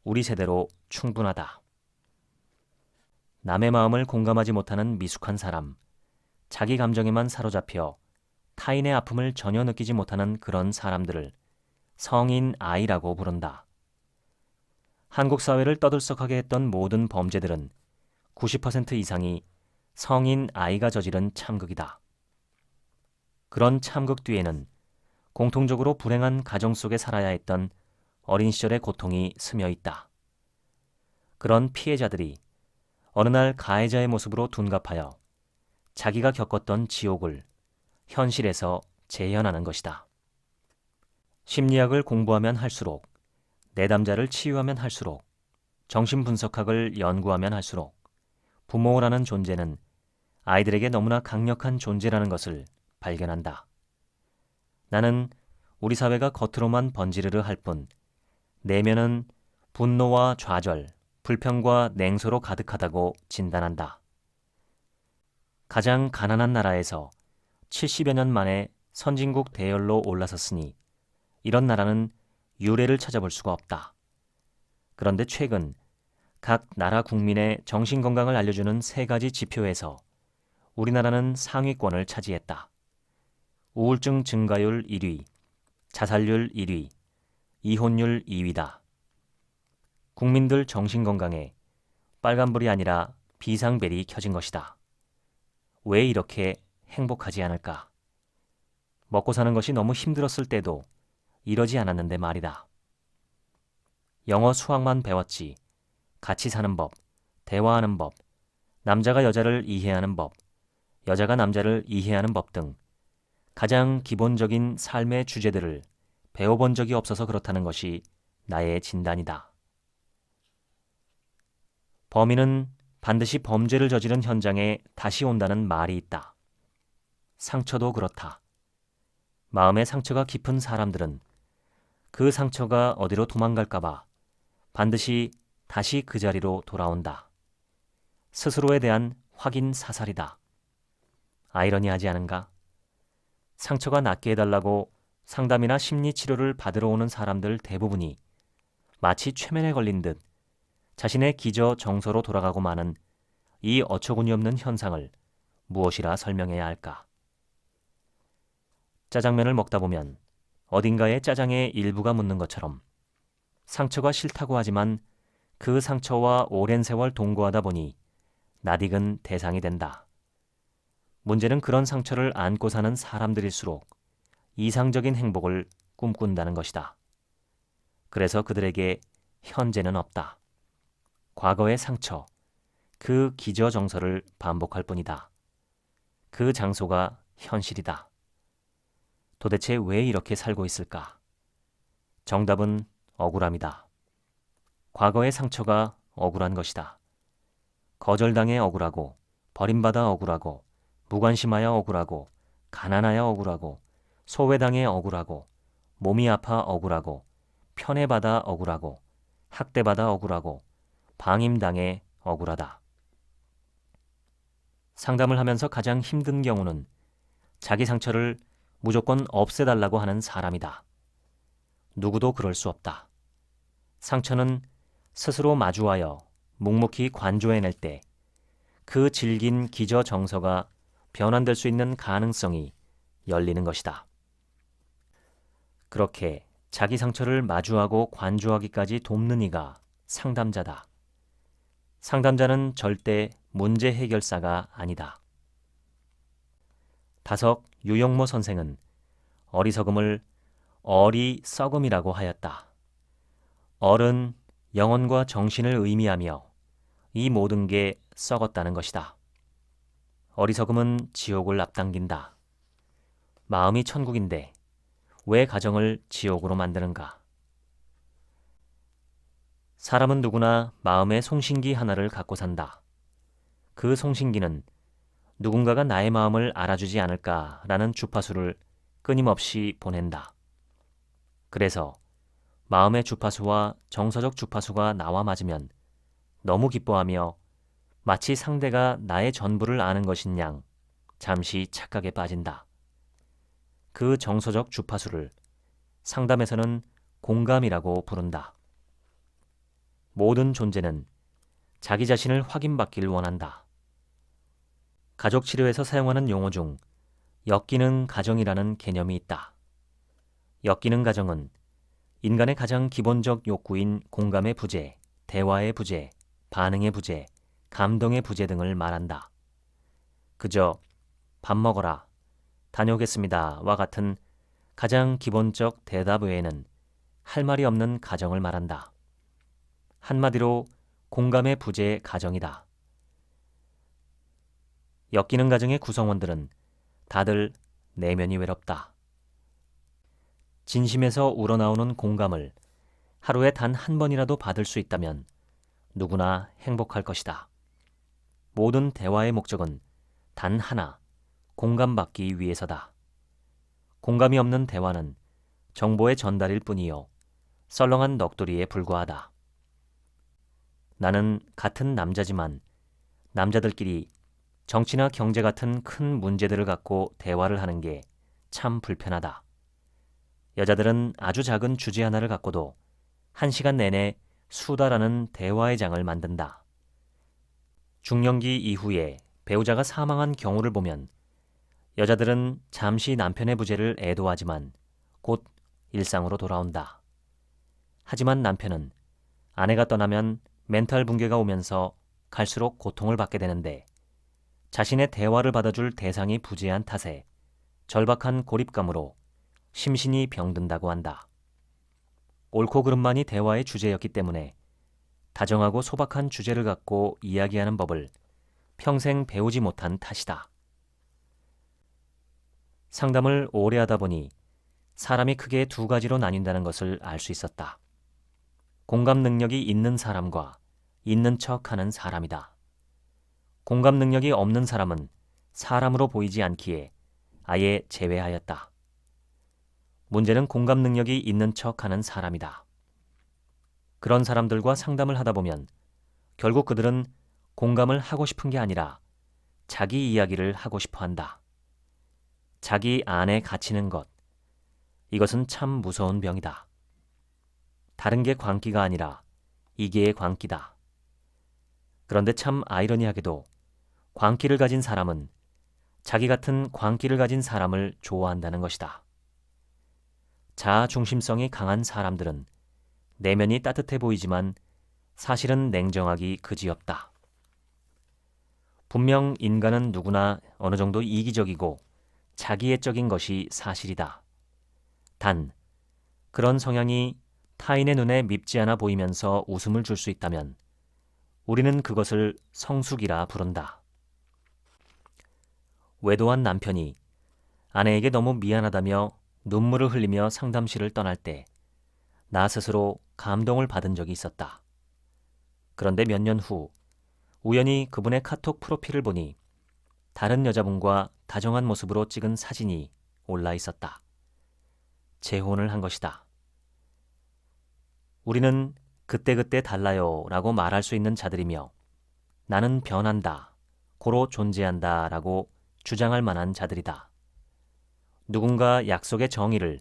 우리 세대로 충분하다. 남의 마음을 공감하지 못하는 미숙한 사람, 자기 감정에만 사로잡혀 타인의 아픔을 전혀 느끼지 못하는 그런 사람들을 성인 아이라고 부른다. 한국 사회를 떠들썩하게 했던 모든 범죄들은 90% 이상이 성인 아이가 저지른 참극이다. 그런 참극 뒤에는 공통적으로 불행한 가정 속에 살아야 했던 어린 시절의 고통이 스며 있다. 그런 피해자들이 어느 날 가해자의 모습으로 둔갑하여 자기가 겪었던 지옥을 현실에서 재현하는 것이다. 심리학을 공부하면 할수록, 내담자를 치유하면 할수록, 정신분석학을 연구하면 할수록 부모라는 존재는 아이들에게 너무나 강력한 존재라는 것을 발견한다. 나는 우리 사회가 겉으로만 번지르르 할 뿐 내면은 분노와 좌절, 불평과 냉소로 가득하다고 진단한다. 가장 가난한 나라에서 70여 년 만에 선진국 대열로 올라섰으니 이런 나라는 유례를 찾아볼 수가 없다. 그런데 최근 각 나라 국민의 정신건강을 알려주는 3가지 지표에서 우리나라는 상위권을 차지했다. 우울증 증가율 1위, 자살률 1위, 이혼율 2위다. 국민들 정신건강에 빨간불이 아니라 비상벨이 켜진 것이다. 왜 이렇게 행복하지 않을까? 먹고 사는 것이 너무 힘들었을 때도 이러지 않았는데 말이다. 영어 수학만 배웠지 같이 사는 법, 대화하는 법, 남자가 여자를 이해하는 법, 여자가 남자를 이해하는 법 등 가장 기본적인 삶의 주제들을 배워본 적이 없어서 그렇다는 것이 나의 진단이다. 범인은 반드시 범죄를 저지른 현장에 다시 온다는 말이 있다. 상처도 그렇다. 마음의 상처가 깊은 사람들은 그 상처가 어디로 도망갈까봐 반드시 다시 그 자리로 돌아온다. 스스로에 대한 확인 사살이다. 아이러니하지 않은가? 상처가 낫게 해달라고 상담이나 심리치료를 받으러 오는 사람들 대부분이 마치 최면에 걸린 듯 자신의 기저 정서로 돌아가고 마는 이 어처구니 없는 현상을 무엇이라 설명해야 할까? 짜장면을 먹다 보면 어딘가에 짜장의 일부가 묻는 것처럼 상처가 싫다고 하지만 그 상처와 오랜 세월 동거하다 보니 낯익은 대상이 된다. 문제는 그런 상처를 안고 사는 사람들일수록 이상적인 행복을 꿈꾼다는 것이다. 그래서 그들에게 현재는 없다. 과거의 상처, 그 기저정서를 반복할 뿐이다. 그 장소가 현실이다. 도대체 왜 이렇게 살고 있을까? 정답은 억울함이다. 과거의 상처가 억울한 것이다. 거절당해 억울하고, 버림받아 억울하고, 무관심하여 억울하고, 가난하여 억울하고, 소외당해 억울하고, 몸이 아파 억울하고, 편애받아 억울하고, 학대받아 억울하고, 방임당해 억울하다. 상담을 하면서 가장 힘든 경우는 자기 상처를 무조건 없애달라고 하는 사람이다. 누구도 그럴 수 없다. 상처는 스스로 마주하여 묵묵히 관조해낼 때 그 질긴 기저 정서가 변환될 수 있는 가능성이 열리는 것이다. 그렇게 자기 상처를 마주하고 관조하기까지 돕는 이가 상담자다. 상담자는 절대 문제 해결사가 아니다. 다석 유영모 선생은 어리석음을 어리석음이라고 하였다. 얼은 영혼과 정신을 의미하며 이 모든 게 썩었다는 것이다. 어리석음은 지옥을 앞당긴다. 마음이 천국인데 왜 가정을 지옥으로 만드는가? 사람은 누구나 마음의 송신기 하나를 갖고 산다. 그 송신기는 누군가가 나의 마음을 알아주지 않을까라는 주파수를 끊임없이 보낸다. 그래서 마음의 주파수와 정서적 주파수가 나와 맞으면 너무 기뻐하며 마치 상대가 나의 전부를 아는 것인 양 잠시 착각에 빠진다. 그 정서적 주파수를 상담에서는 공감이라고 부른다. 모든 존재는 자기 자신을 확인받길 원한다. 가족 치료에서 사용하는 용어 중 역기능 가정이라는 개념이 있다. 역기능 가정은 인간의 가장 기본적 욕구인 공감의 부재, 대화의 부재, 반응의 부재, 감동의 부재 등을 말한다. 그저 밥 먹어라, 다녀오겠습니다와 같은 가장 기본적 대답 외에는 할 말이 없는 가정을 말한다. 한마디로 공감의 부재 가정이다. 역기능 가정의 구성원들은 다들 내면이 외롭다. 진심에서 우러나오는 공감을 하루에 단 한 번이라도 받을 수 있다면 누구나 행복할 것이다. 모든 대화의 목적은 단 하나, 공감받기 위해서다. 공감이 없는 대화는 정보의 전달일 뿐이요, 썰렁한 넋두리에 불과하다. 나는 같은 남자지만 남자들끼리 정치나 경제 같은 큰 문제들을 갖고 대화를 하는 게 참 불편하다. 여자들은 아주 작은 주제 하나를 갖고도 1시간 내내 수다라는 대화의 장을 만든다. 중년기 이후에 배우자가 사망한 경우를 보면 여자들은 잠시 남편의 부재를 애도하지만 곧 일상으로 돌아온다. 하지만 남편은 아내가 떠나면 멘탈 붕괴가 오면서 갈수록 고통을 받게 되는데 자신의 대화를 받아줄 대상이 부재한 탓에 절박한 고립감으로 심신이 병든다고 한다. 옳고 그름만이 대화의 주제였기 때문에 다정하고 소박한 주제를 갖고 이야기하는 법을 평생 배우지 못한 탓이다. 상담을 오래 하다 보니 사람이 크게 두 가지로 나뉜다는 것을 알 수 있었다. 공감 능력이 있는 사람과 있는 척하는 사람이다. 공감 능력이 없는 사람은 사람으로 보이지 않기에 아예 제외하였다. 문제는 공감 능력이 있는 척하는 사람이다. 그런 사람들과 상담을 하다 보면 결국 그들은 공감을 하고 싶은 게 아니라 자기 이야기를 하고 싶어 한다. 자기 안에 갇히는 것, 이것은 참 무서운 병이다. 다른 게 광기가 아니라 이게의 광기다. 그런데 참 아이러니하게도 광기를 가진 사람은 자기 같은 광기를 가진 사람을 좋아한다는 것이다. 자아 중심성이 강한 사람들은 내면이 따뜻해 보이지만 사실은 냉정하기 그지없다. 분명 인간은 누구나 어느 정도 이기적이고 자기애적인 것이 사실이다. 단, 그런 성향이 타인의 눈에 밉지 않아 보이면서 웃음을 줄 수 있다면 우리는 그것을 성숙이라 부른다. 외도한 남편이 아내에게 너무 미안하다며 눈물을 흘리며 상담실을 떠날 때 나 스스로 감동을 받은 적이 있었다. 그런데 몇 년 후 우연히 그분의 카톡 프로필을 보니 다른 여자분과 다정한 모습으로 찍은 사진이 올라 있었다. 재혼을 한 것이다. 우리는 그때그때 달라요 라고 말할 수 있는 자들이며 나는 변한다, 고로 존재한다 라고 주장할 만한 자들이다. 누군가 약속의 정의를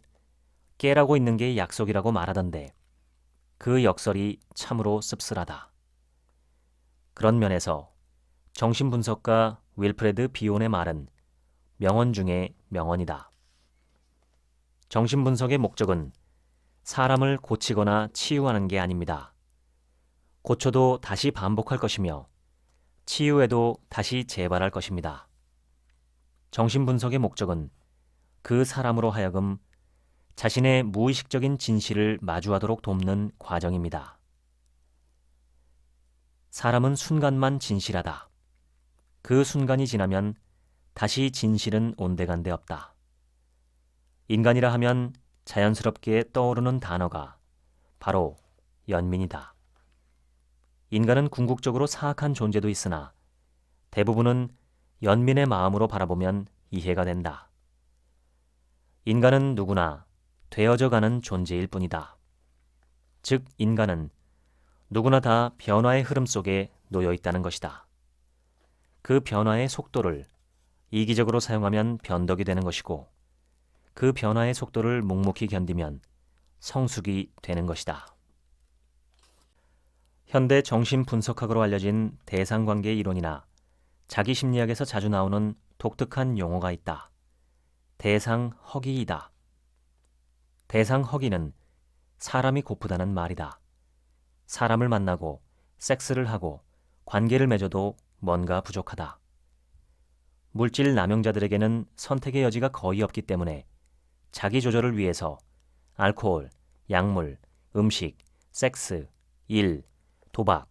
깨라고 있는 게 약속이라고 말하던데 그 역설이 참으로 씁쓸하다. 그런 면에서 정신분석가 윌프레드 비온의 말은 명언 중에 명언이다. 정신분석의 목적은 사람을 고치거나 치유하는 게 아닙니다. 고쳐도 다시 반복할 것이며 치유해도 다시 재발할 것입니다. 정신분석의 목적은 그 사람으로 하여금 자신의 무의식적인 진실을 마주하도록 돕는 과정입니다. 사람은 순간만 진실하다. 그 순간이 지나면 다시 진실은 온데간데 없다. 인간이라 하면 자연스럽게 떠오르는 단어가 바로 연민이다. 인간은 궁극적으로 사악한 존재도 있으나 대부분은 연민의 마음으로 바라보면 이해가 된다. 인간은 누구나 되어져가는 존재일 뿐이다. 즉 인간은 누구나 다 변화의 흐름 속에 놓여 있다는 것이다. 그 변화의 속도를 이기적으로 사용하면 변덕이 되는 것이고 그 변화의 속도를 묵묵히 견디면 성숙이 되는 것이다. 현대 정신분석학으로 알려진 대상관계 이론이나 자기심리학에서 자주 나오는 독특한 용어가 있다. 대상허기이다. 대상허기는 사람이 고프다는 말이다. 사람을 만나고 섹스를 하고 관계를 맺어도 뭔가 부족하다. 물질 남용자들에게는 선택의 여지가 거의 없기 때문에 자기 조절을 위해서 알코올, 약물, 음식, 섹스, 일, 도박,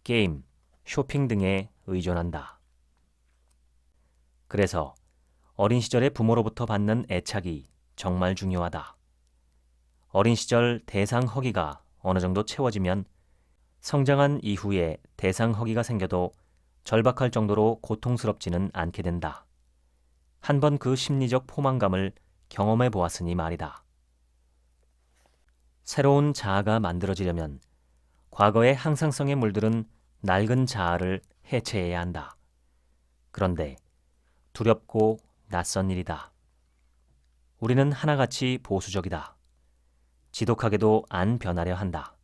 게임, 쇼핑 등에 의존한다. 그래서 어린 시절에 부모로부터 받는 애착이 정말 중요하다. 어린 시절 대상허기가 어느 정도 채워지면 성장한 이후에 대상허기가 생겨도 절박할 정도로 고통스럽지는 않게 된다. 한번 그 심리적 포만감을 경험해 보았으니 말이다. 새로운 자아가 만들어지려면 과거의 항상성에 물들은 낡은 자아를 해체해야 한다. 그런데 두렵고 낯선 일이다. 우리는 하나같이 보수적이다. 지독하게도 안 변하려 한다.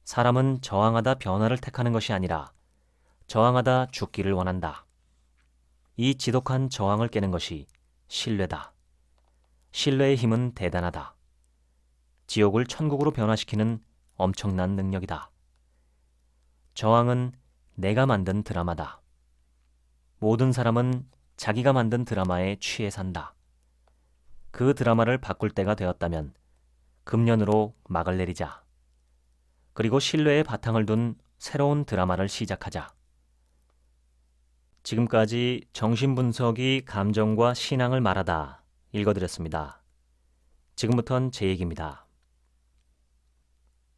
사람은 저항하다 변화를 택하는 것이 아니라 저항하다 죽기를 원한다. 이 지독한 저항을 깨는 것이 신뢰다. 신뢰의 힘은 대단하다. 지옥을 천국으로 변화시키는 엄청난 능력이다. 저항은 내가 만든 드라마다. 모든 사람은 자기가 만든 드라마에 취해 산다. 그 드라마를 바꿀 때가 되었다면 금년으로 막을 내리자. 그리고 신뢰의 바탕을 둔 새로운 드라마를 시작하자. 지금까지 정신분석이 감정과 신앙을 말하다 읽어드렸습니다. 지금부턴 제 얘기입니다.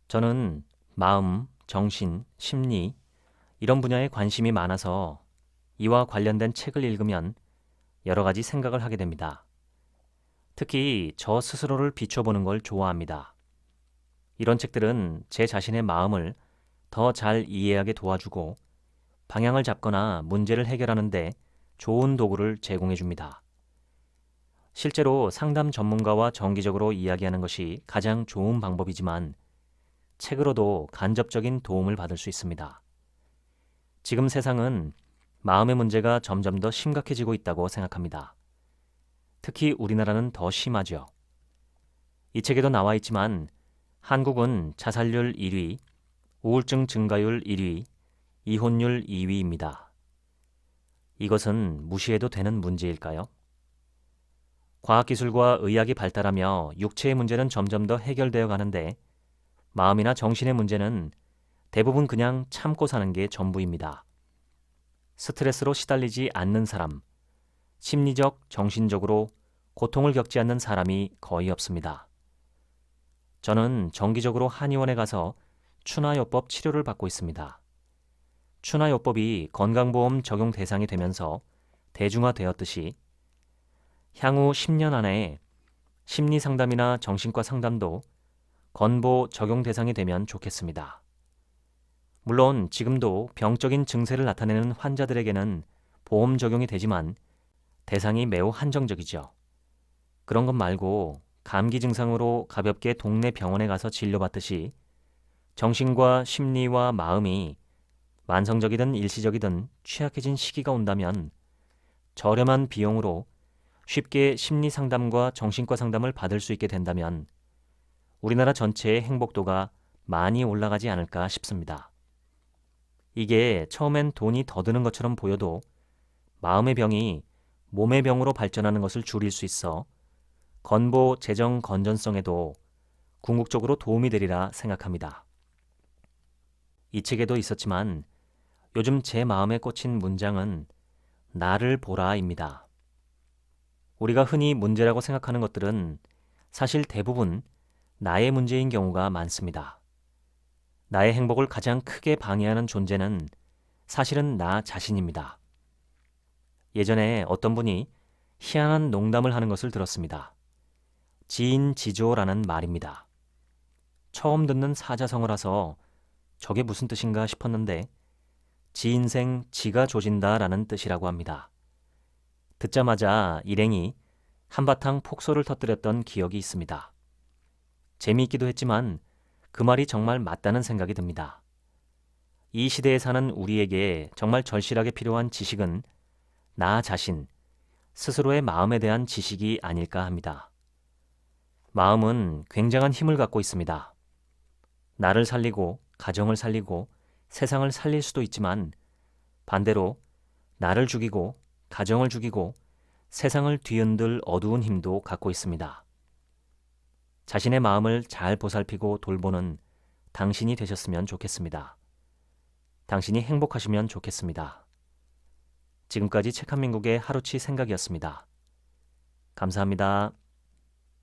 저는 마음, 정신, 심리 이런 분야에 관심이 많아서 이와 관련된 책을 읽으면 여러 가지 생각을 하게 됩니다. 특히 저 스스로를 비춰보는 걸 좋아합니다. 이런 책들은 제 자신의 마음을 더 잘 이해하게 도와주고 방향을 잡거나 문제를 해결하는 데 좋은 도구를 제공해 줍니다. 실제로 상담 전문가와 정기적으로 이야기하는 것이 가장 좋은 방법이지만 책으로도 간접적인 도움을 받을 수 있습니다. 지금 세상은 마음의 문제가 점점 더 심각해지고 있다고 생각합니다. 특히 우리나라는 더 심하죠. 이 책에도 나와 있지만 한국은 자살률 1위, 우울증 증가율 1위, 이혼율 2위입니다. 이것은 무시해도 되는 문제일까요? 과학기술과 의학이 발달하며 육체의 문제는 점점 더 해결되어 가는데 마음이나 정신의 문제는 대부분 그냥 참고 사는 게 전부입니다. 스트레스로 시달리지 않는 사람, 심리적, 정신적으로 고통을 겪지 않는 사람이 거의 없습니다. 저는 정기적으로 한의원에 가서 추나요법 치료를 받고 있습니다. 추나요법이 건강보험 적용 대상이 되면서 대중화되었듯이 향후 10년 안에 심리상담이나 정신과 상담도 건보 적용 대상이 되면 좋겠습니다. 물론 지금도 병적인 증세를 나타내는 환자들에게는 보험 적용이 되지만 대상이 매우 한정적이죠. 그런 것 말고 감기 증상으로 가볍게 동네 병원에 가서 진료받듯이 정신과 심리와 마음이 만성적이든 일시적이든 취약해진 시기가 온다면 저렴한 비용으로 쉽게 심리 상담과 정신과 상담을 받을 수 있게 된다면 우리나라 전체의 행복도가 많이 올라가지 않을까 싶습니다. 이게 처음엔 돈이 더 드는 것처럼 보여도 마음의 병이 몸의 병으로 발전하는 것을 줄일 수 있어 건보 재정 건전성에도 궁극적으로 도움이 되리라 생각합니다. 이 책에도 있었지만 요즘 제 마음에 꽂힌 문장은 나를 보라입니다. 우리가 흔히 문제라고 생각하는 것들은 사실 대부분 나의 문제인 경우가 많습니다. 나의 행복을 가장 크게 방해하는 존재는 사실은 나 자신입니다. 예전에 어떤 분이 희한한 농담을 하는 것을 들었습니다. 지인지조라는 말입니다. 처음 듣는 사자성어라서 저게 무슨 뜻인가 싶었는데 지 인생 지가 조진다라는 뜻이라고 합니다. 듣자마자 일행이 한바탕 폭소를 터뜨렸던 기억이 있습니다. 재미있기도 했지만 그 말이 정말 맞다는 생각이 듭니다. 이 시대에 사는 우리에게 정말 절실하게 필요한 지식은 나 자신, 스스로의 마음에 대한 지식이 아닐까 합니다. 마음은 굉장한 힘을 갖고 있습니다. 나를 살리고 가정을 살리고 세상을 살릴 수도 있지만 반대로 나를 죽이고 가정을 죽이고 세상을 뒤흔들 어두운 힘도 갖고 있습니다. 자신의 마음을 잘 보살피고 돌보는 당신이 되셨으면 좋겠습니다. 당신이 행복하시면 좋겠습니다. 지금까지 책 한민국의 하루치 생각이었습니다. 감사합니다.